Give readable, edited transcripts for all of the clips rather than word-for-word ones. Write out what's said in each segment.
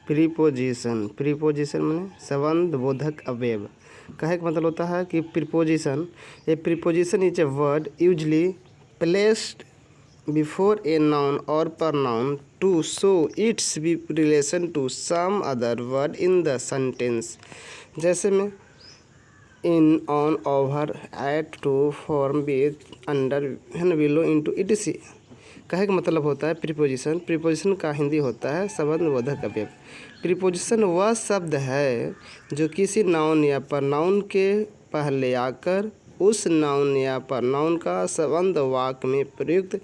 Preposition, preposition माने संबंध बोधक अवयव। कहे का मतलब होता है कि preposition, A preposition is a word usually placed before a noun और pronoun to show its relation to some other word in the sentence। जैसे में in, on, over, at, to, from, with, under, below, into, etc। कहे का मतलब होता है preposition, preposition का हिंदी होता है संबंध बोधक अवयव। प्रीपोजिशन वह शब्द है जो किसी नाउन या प्रनाउन के पहले आकर उस नाउन या प्रनाउन का संबंध वाक्य में प्रयुक्त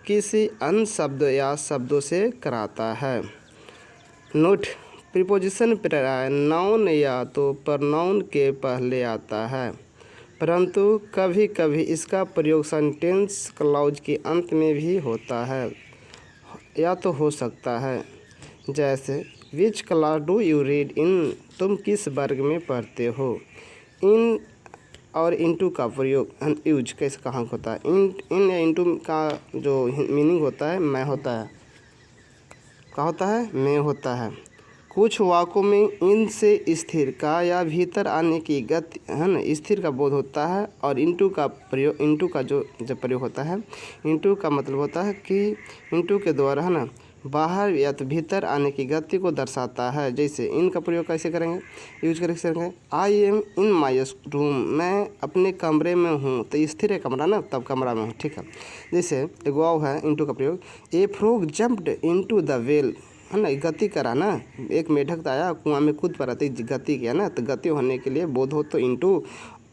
किसी अन्य शब्द या शब्दों से कराता है। नोट, प्रीपोजिशन प्रायः नाउन या तो प्रनाउन के पहले आता है, परंतु कभी कभी इसका प्रयोग सेंटेंस क्लॉज के अंत में भी होता है या तो हो सकता है। जैसे which class do you read in, तुम किस वर्ग में पढ़ते हो। इन और इनटू का प्रयोग यूज कैसे कहाँ होता है। इन या इनटू का जो मीनिंग होता है मैं होता है, क्या होता है, मैं होता है। कुछ वाक्यों में इन से स्थिर का या भीतर आने की गति है ना, स्थिर का बोध होता है। और इनटू का प्रयोग, इनटू का जो जब प्रयोग होता है, इनटू का मतलब होता है कि इनटू के द्वारा है ना बाहर या तो भीतर आने की गति को दर्शाता है। जैसे इन का प्रयोग कैसे करेंगे, यूज करेंगे I am in my room, मैं अपने कमरे में हूँ। तो स्थिर है कमरा ना, तब कमरा में हूँ, ठीक है। जैसे एक वाव है इनटू का प्रयोग, ए frog jumped into the well, है ना, गति करा ना, एक मेढक आया कुआं में कूद पड़ा तो गति किया ना। तो गति होने के लिए बोध हो तो इनटू,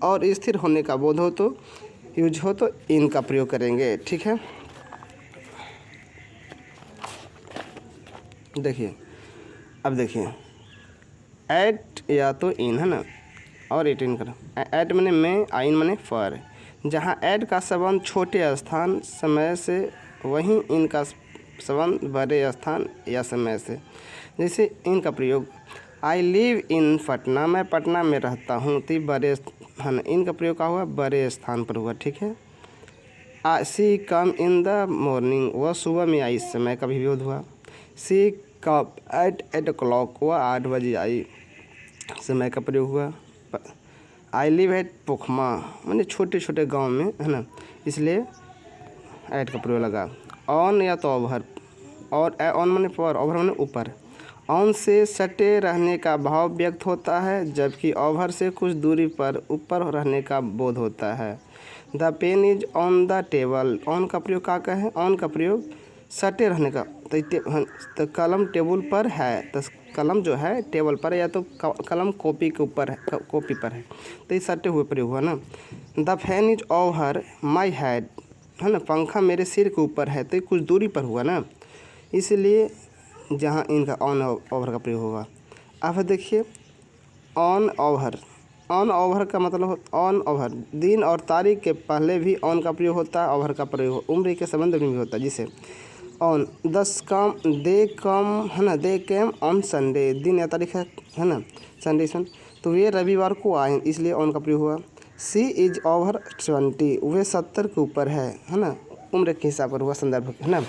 और स्थिर होने का बोध हो तो यूज हो तो इन का प्रयोग करेंगे, ठीक है। देखिए अब देखिए एट या तो इन है ना, और एट इन करो। एट मैंने मैं, आइन मैंने फर। जहाँ एट का संबंध छोटे स्थान समय से, वहीं इन का संबंध बड़े स्थान या समय से। जैसे इन का प्रयोग आई लिव इन पटना, मैं पटना में रहता हूँ। तो बड़े है ना, इन का प्रयोग क्या हुआ, बड़े स्थान पर हुआ, ठीक है। सी कम इन द मॉर्निंग, वह सुबह में आई, इस समय का भी विरोध हुआ। सी कप एट 8 o'clock, वह 8 बजे आई, समय का प्रयोग हुआ। आई लिव एट पोखमा, मैंने छोटे छोटे गांव में है ना, इसलिए एट का प्रयोग लगा। ऑन या तो ओवर, और ऑन मैंने पर, ओवर मैंने ऊपर। ऑन से सटे रहने का भाव व्यक्त होता है, जबकि ओवर से कुछ दूरी पर ऊपर रहने का बोध होता है। The pen is on the table, on का प्रयोग क्या का है, ऑन का प्रयोग सटे रहने का। तो कलम टेबल पर है, तो कलम जो है टेबल पर, या तो कलम कॉपी के ऊपर है, कॉपी पर है, तो ये सटे हुए प्रयोग हुआ ना। The fan is over my head, है ना, पंखा मेरे सिर के ऊपर है, तो कुछ दूरी पर हुआ ना, इसलिए जहाँ इनका ऑन ओवर का प्रयोग होगा। अब देखिए ऑन ओवर, ऑन ओवर का मतलब ऑन ओवर दिन और तारीख के पहले भी ऑन का प्रयोग होता है, ओवर का प्रयोग उम्र के संबंध में भी होता है। जिसे ऑन दस कम, दे कम है ना, दे केम ऑन संडे, दिन या तारीख है ना, संडे सन, तो वे रविवार को आए, इसलिए ऑन का प्रयोग हुआ। सी इज ओवर 20, वे 70 के ऊपर है ना, उम्र के हिसाब पर हुआ, संदर्भ है ना।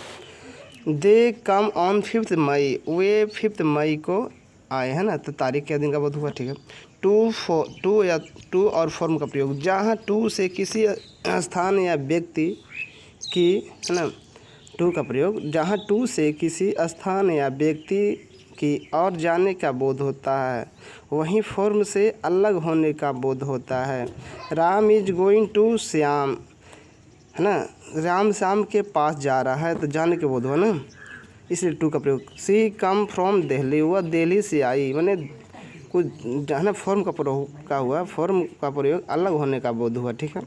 दे कम ऑन 5 मई, वे 5 मई को आए है ना, तो तारीख के दिन का बोध हुआ, ठीक है। टू या टू और फॉर्म का प्रयोग, जहाँ टू से किसी स्थान या व्यक्ति की है ना, टू का प्रयोग जहाँ टू से किसी स्थान या व्यक्ति की और जाने का बोध होता है, वहीं फॉर्म से अलग होने का बोध होता है। Ram is going to Shyam, है ना, राम श्याम के पास जा रहा है, तो जाने के बोध हुआ ना, इसलिए टू का प्रयोग। सी कम फ्रॉम दिल्ली, वह दिल्ली से आई, मैंने कुछ है ना, फॉर्म का प्रयोग का हुआ, फॉर्म का प्रयोग अलग होने का बोध हुआ, ठीक है।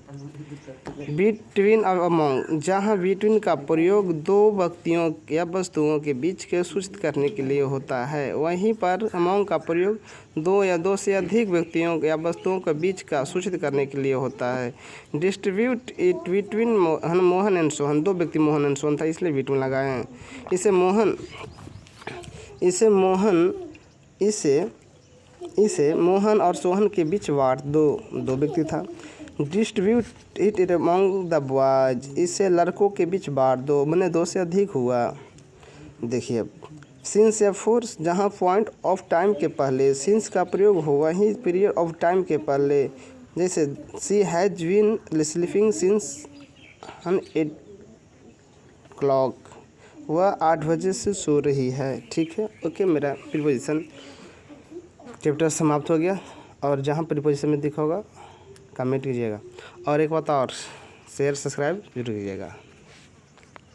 बिटवीन और अमंग, जहाँ बिटवीन का प्रयोग दो व्यक्तियों या वस्तुओं के बीच के सूचित करने के लिए होता है, वहीं पर अमंग का प्रयोग दो या दो से अधिक व्यक्तियों या वस्तुओं के बीच का सूचित करने के लिए होता है। Distribute it between Mohan and Sohan, दो व्यक्ति मोहन एंड सोहन था, इसलिए बिटवीन लगाए हैं। इसे मोहन और सोहन के बीच बांट दो व्यक्ति था। Distribute it among the boys, इसे लड़कों के बीच बांट दो, मैंने 2 से अधिक हुआ। देखिए सिंस या फोर्स जहाँ पॉइंट ऑफ टाइम के पहले सिंस का प्रयोग हो वहीं पीरियड ऑफ टाइम के पहले, जैसे she has been sleeping since 8 o'clock, वह 8 बजे से सो रही है। ठीक है, ओके, मेरा प्रीपोजिशन चैप्टर समाप्त हो गया। और जहाँ प्रीपोजिशन में दिखा होगा कमेंट कीजिएगा। और एक बात और, शेयर सब्सक्राइब जरूर कीजिएगा।